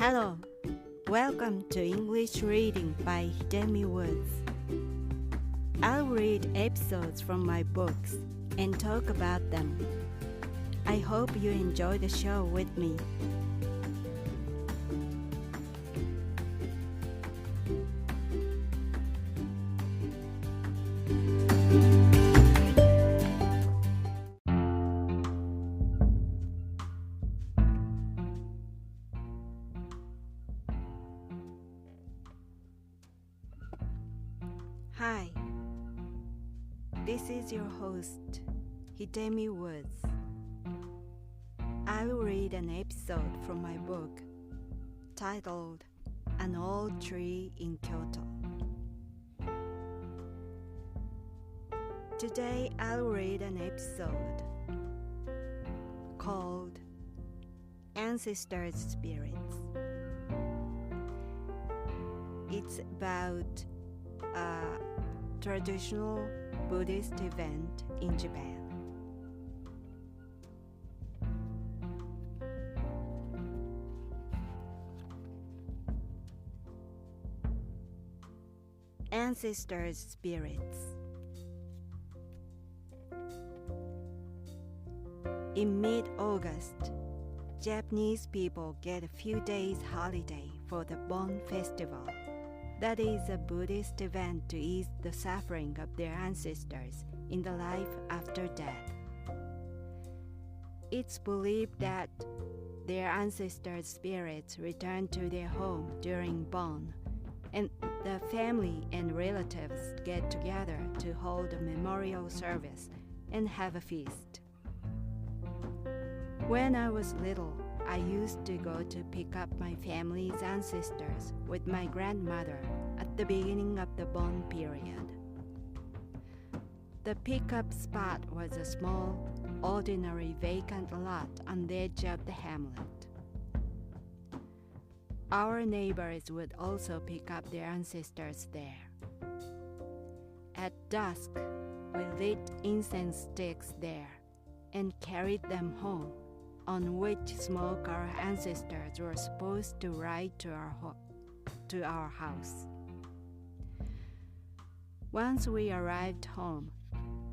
Hello, welcome to English Reading by Hidemi Woods. I'll read episodes from my books and talk about them. I hope you enjoy the show with me. Hi, this is your host, Hidemi Woods. I will read an episode from my book titled An Old Tree in Kyoto. Today I'll read an episode called Ancestors' Spirits. It's about a traditional Buddhist event in Japan. Ancestors' spirits. In mid-August, Japanese people get a few days holiday for the Bon Festival. That is a Buddhist event to ease the suffering of their ancestors in the life after death. It's believed that their ancestors' spirits return to their home during Bon, and the family and relatives get together to hold a memorial service and have a feast. When I was little, I used to go to pick up my family's ancestors with my grandmother at the beginning of the Bon period. The pickup spot was a small, ordinary vacant lot on the edge of the hamlet. Our neighbors would also pick up their ancestors there. At dusk, we lit incense sticks there and carried them home, on which smoke our ancestors were supposed to ride to our house. Once we arrived home,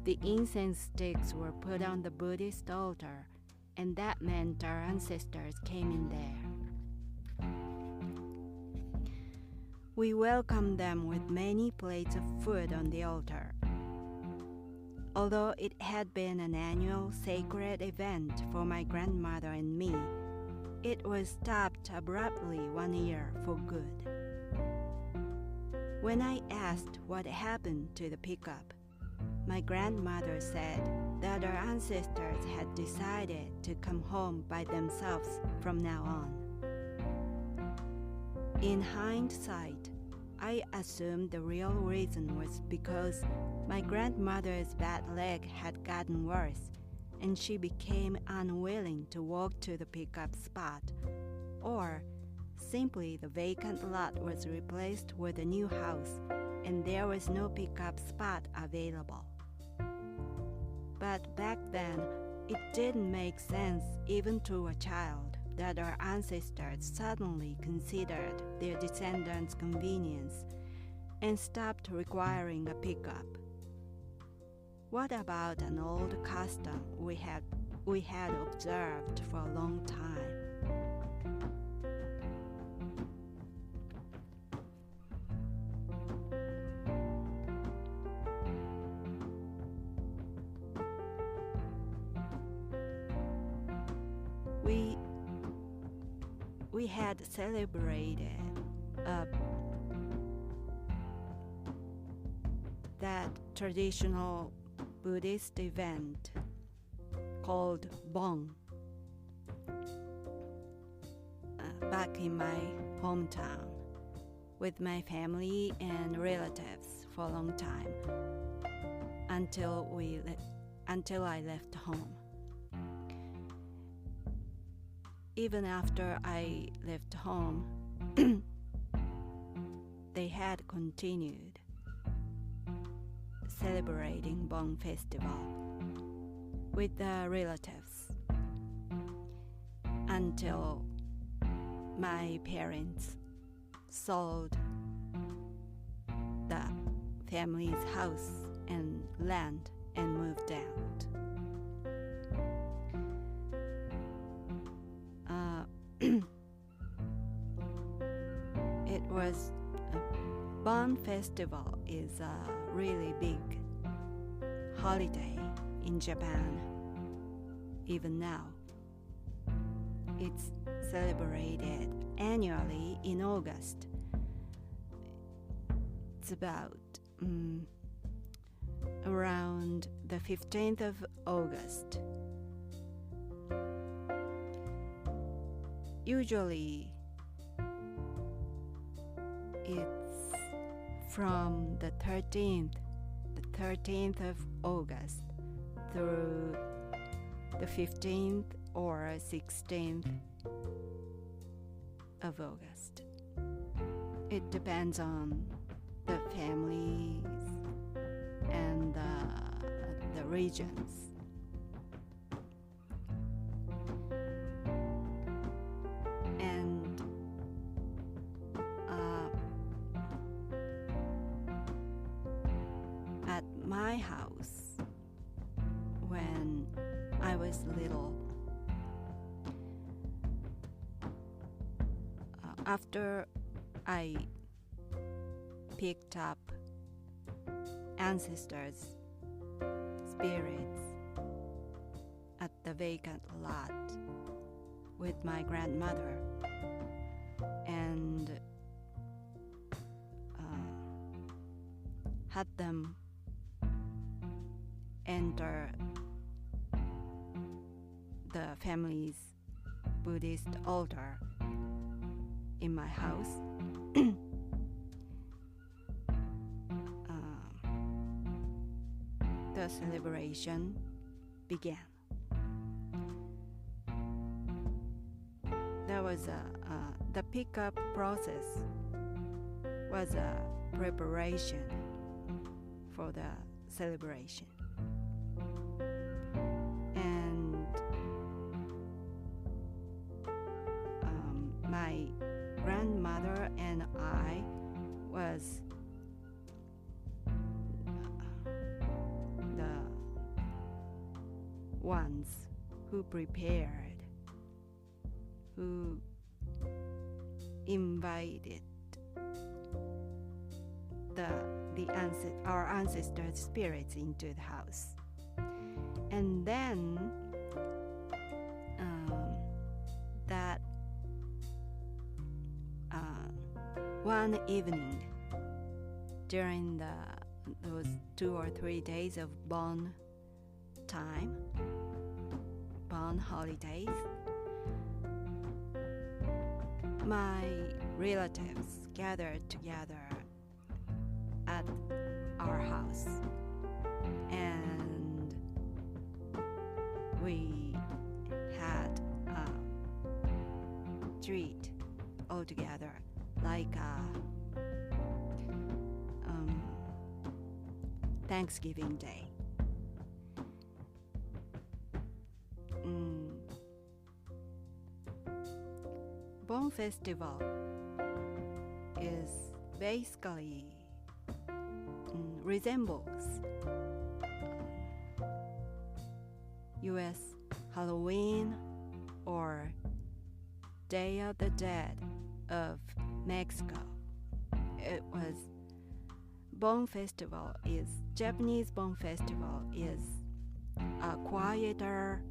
the incense sticks were put on the Buddhist altar, and that meant our ancestors came in there. We welcomed them with many plates of food on the altar. Although it had been an annual sacred event for my grandmother and me, it was stopped abruptly one year for good. When I asked what happened to the pickup, my grandmother said that our ancestors had decided to come home by themselves from now on. In hindsight, I assumed the real reason was because my grandmother's bad leg had gotten worse and she became unwilling to walk to the pickup spot, or simply the vacant lot was replaced with a new house and there was no pickup spot available. But back then, it didn't make sense even to a child that our ancestors suddenly considered their descendants' convenience and stopped requiring a pickup. What about an old custom we had observed for a long time? We had celebrated that traditional Buddhist event called Bon back in my hometown with my family and relatives for a long time until I left home. Even after I left home, they had continued celebrating Bon Festival with the relatives until my parents sold the family's house and land and moved out. It was Bon Festival is a really big holiday in Japan. Even now, it's celebrated annually in August. It's about around the 15th of August. Usually, it's from the 13th of August through the 15th or 16th of August. It depends on the families and the regions. And at my house, when I was little, after I picked up ancestors' spirits at the vacant lot with my grandmother and had them enter the family's Buddhist altar in my house. The celebration began. There was the pickup process was a preparation for the celebration. And my grandmother and I was the ones who prepared, who invited our ancestors' spirits into the house. And then that one evening during those 2 or 3 days of Bon holidays, my relatives gathered together at our house, and we had a treat all together, like Thanksgiving Day. Bon Festival is basically resembles U.S. Halloween or Day of the Dead of Mexico. Japanese Bon Festival is a quieter,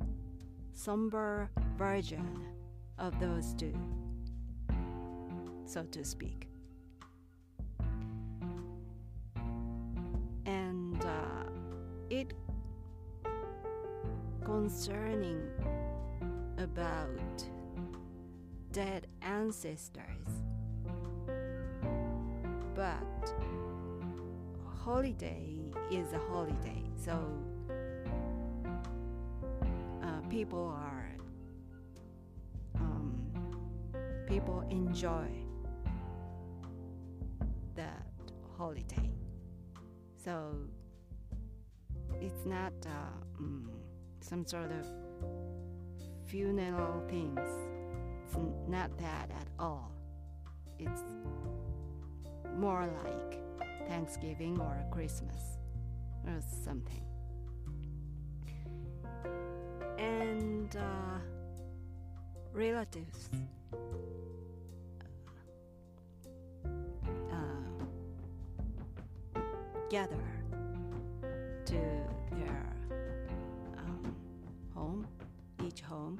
somber version of those two, so to speak. And it concerning about dead ancestors, but holiday is a holiday, so people enjoy that holiday. So it's not some sort of funeral things. it's not that at all. It's more like Thanksgiving or Christmas or something. And relatives gather to their home, each home,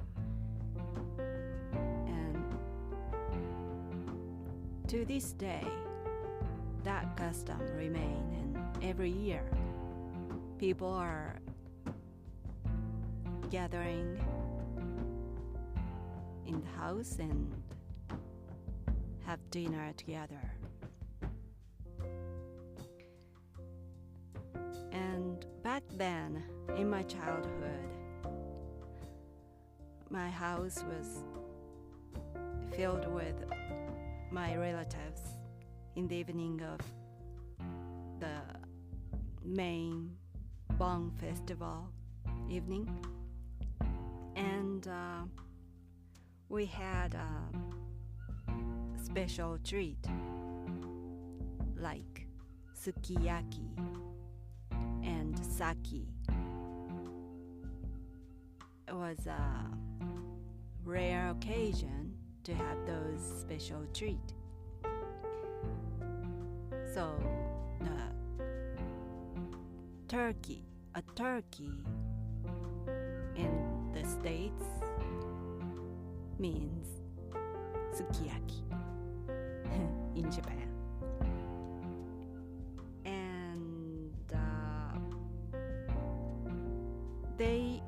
and to this day that custom remains, and every year people are gathering in the house and have dinner together. And back then, in my childhood, my house was filled with my relatives in the evening of the main Bon Festival evening. And we had a special treat like sukiyaki and sake. It was a rare occasion to have those special treats. So a turkey in the States means sukiyaki in Japan. And they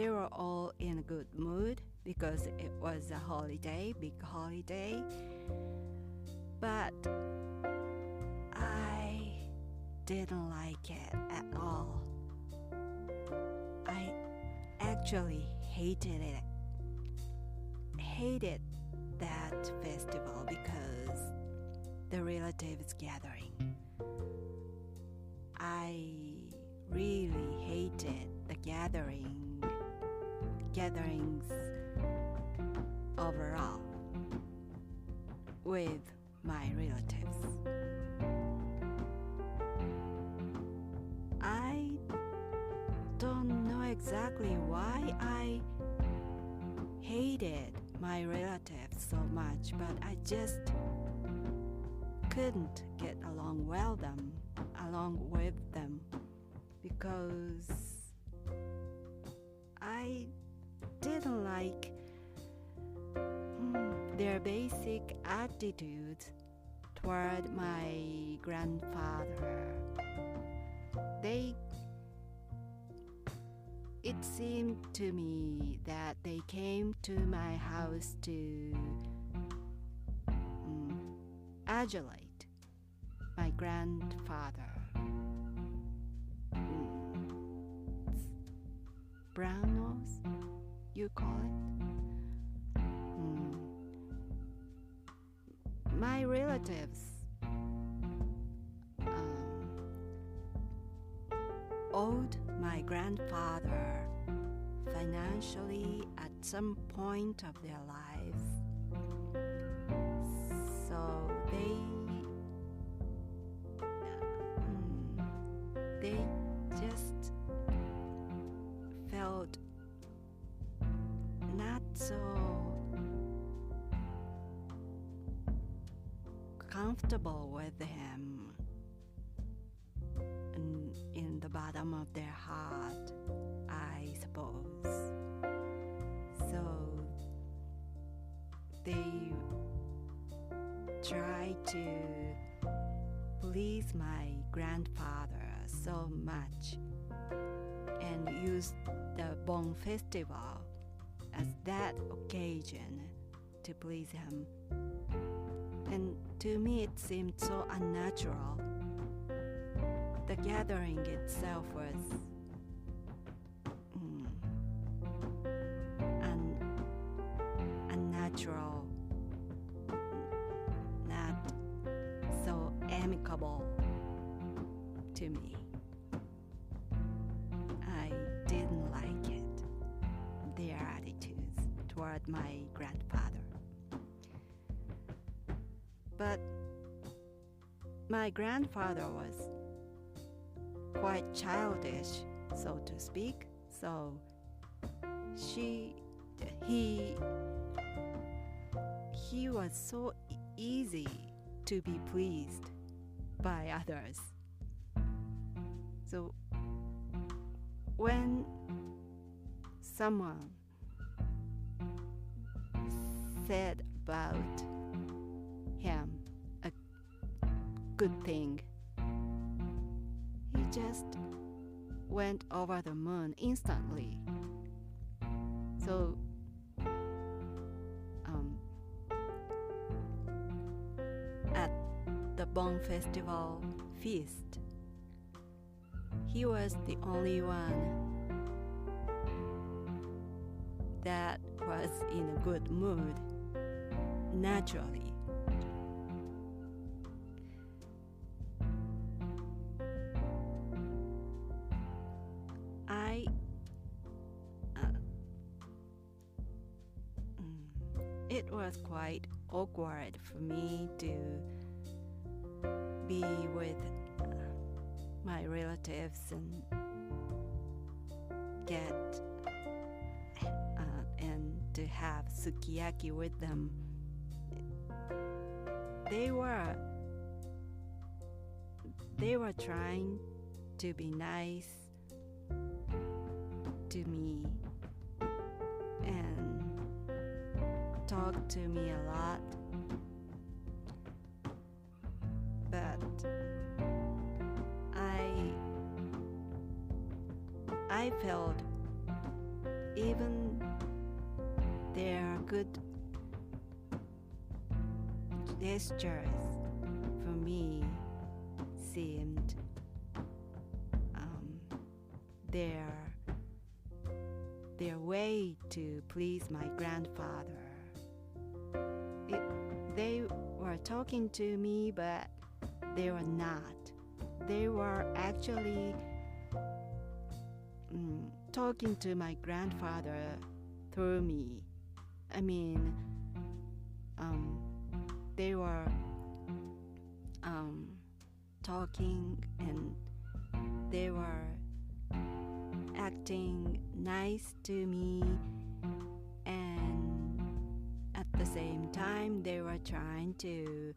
were all in a good mood because it was a holiday, big holiday. But I didn't like it at all. I actually hated that festival because the relatives gathering. I really hated the gatherings overall with my relatives. I don't know exactly why I hated my relatives so much, but I just couldn't get along with them because I didn't like their basic attitude toward my grandfather. It seemed to me that they came to my house to adulate my grandfather. Brown nose, you call it? My relatives owed my grandfather financially at some point of their lives. So they just felt not so comfortable with him in the bottom of their heart, I suppose. So they tried to please my grandfather so much and used the Bon Festival as that occasion to please him. And to me it seemed so unnatural. The gathering itself was unnatural, not so amicable to me. I didn't like it. Their toward my grandfather. But my grandfather was quite childish, so to speak, so he was so easy to be pleased by others. So when someone said about him a good thing, he just went over the moon instantly. So at the Bon Festival feast, he was the only one that was in a good mood naturally. It was quite awkward for me to be with my relatives and and to have sukiyaki with them. They were trying to be nice to me and talk to me a lot, but I felt even their good gestures for me seemed their way to please my grandfather. They were talking to me, but they were not. They were actually talking to my grandfather through me. I mean, they were talking and they were acting nice to me, and at the same time they were trying to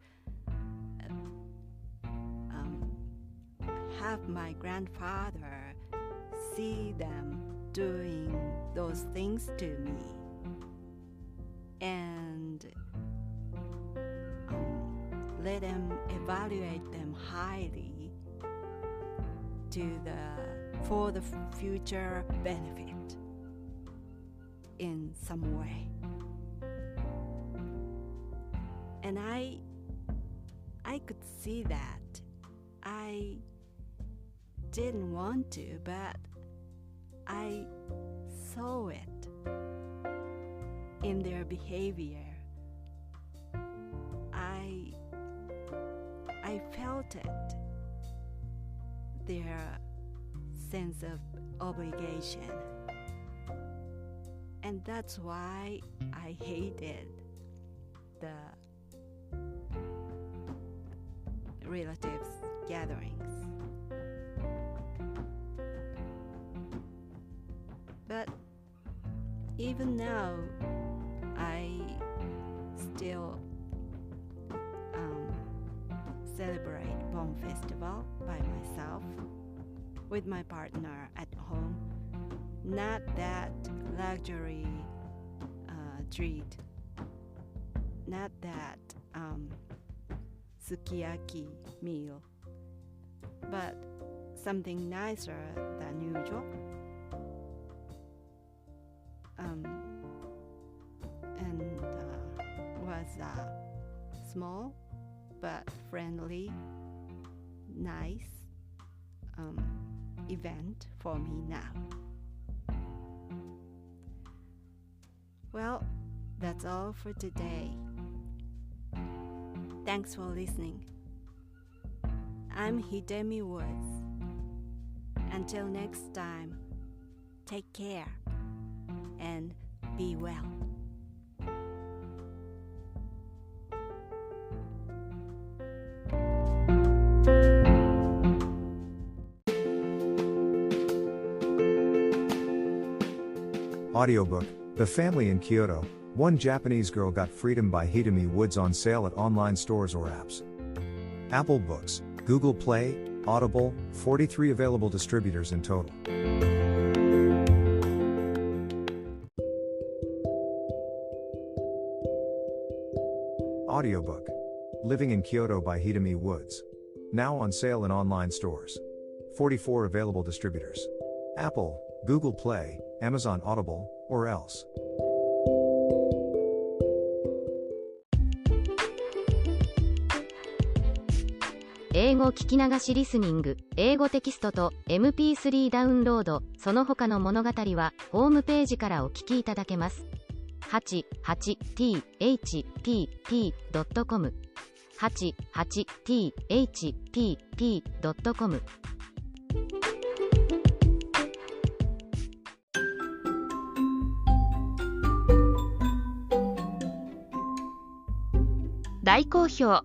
have my grandfather see them doing those things to me and let them evaluate them highly for the future benefit in some way. And I could see that. I didn't want to, but I saw it in their behavior. I felt it, their sense of obligation. And that's why I hated the relatives gatherings. But even now, I still celebrate Bon Festival by myself with my partner at home. Not that luxury treat, not that sukiyaki meal, but something nicer than usual. And was a small but friendly, nice event for me now. Well, that's all for today. Thanks for listening. I'm Hidemi Woods. Until next time, take care and be well. Audiobook, The Family in Kyoto, One Japanese Girl Got Freedom by Hidemi Woods on sale at online stores or apps. Apple Books, Google Play, Audible, 43 available distributors in total. Audiobook, Living in Kyoto by Hidemi Woods. Now on sale in online stores. 44 available distributors. Apple, Google Play, Amazon Audible, or else. 英語聞き流しリスニング、英語テキストと MP3 ダウンロード、その他の物語はホームページからお聞きいただけます。88thpp.com 88thpp.com。 大好評。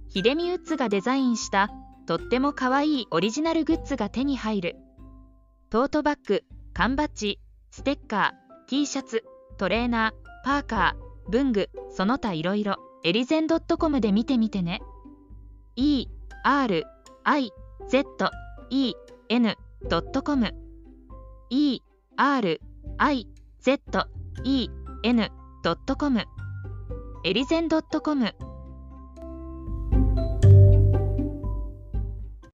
ヒデミウッズがデザインしたとってもかわいいオリジナルグッズが手に入る。トートバッグ、缶バッジ、ステッカー、T シャツ、トレーナー、パーカー、文具、その他いろいろ、エリゼン .com で見てみてね。erizen.com erizen.com エリゼン .com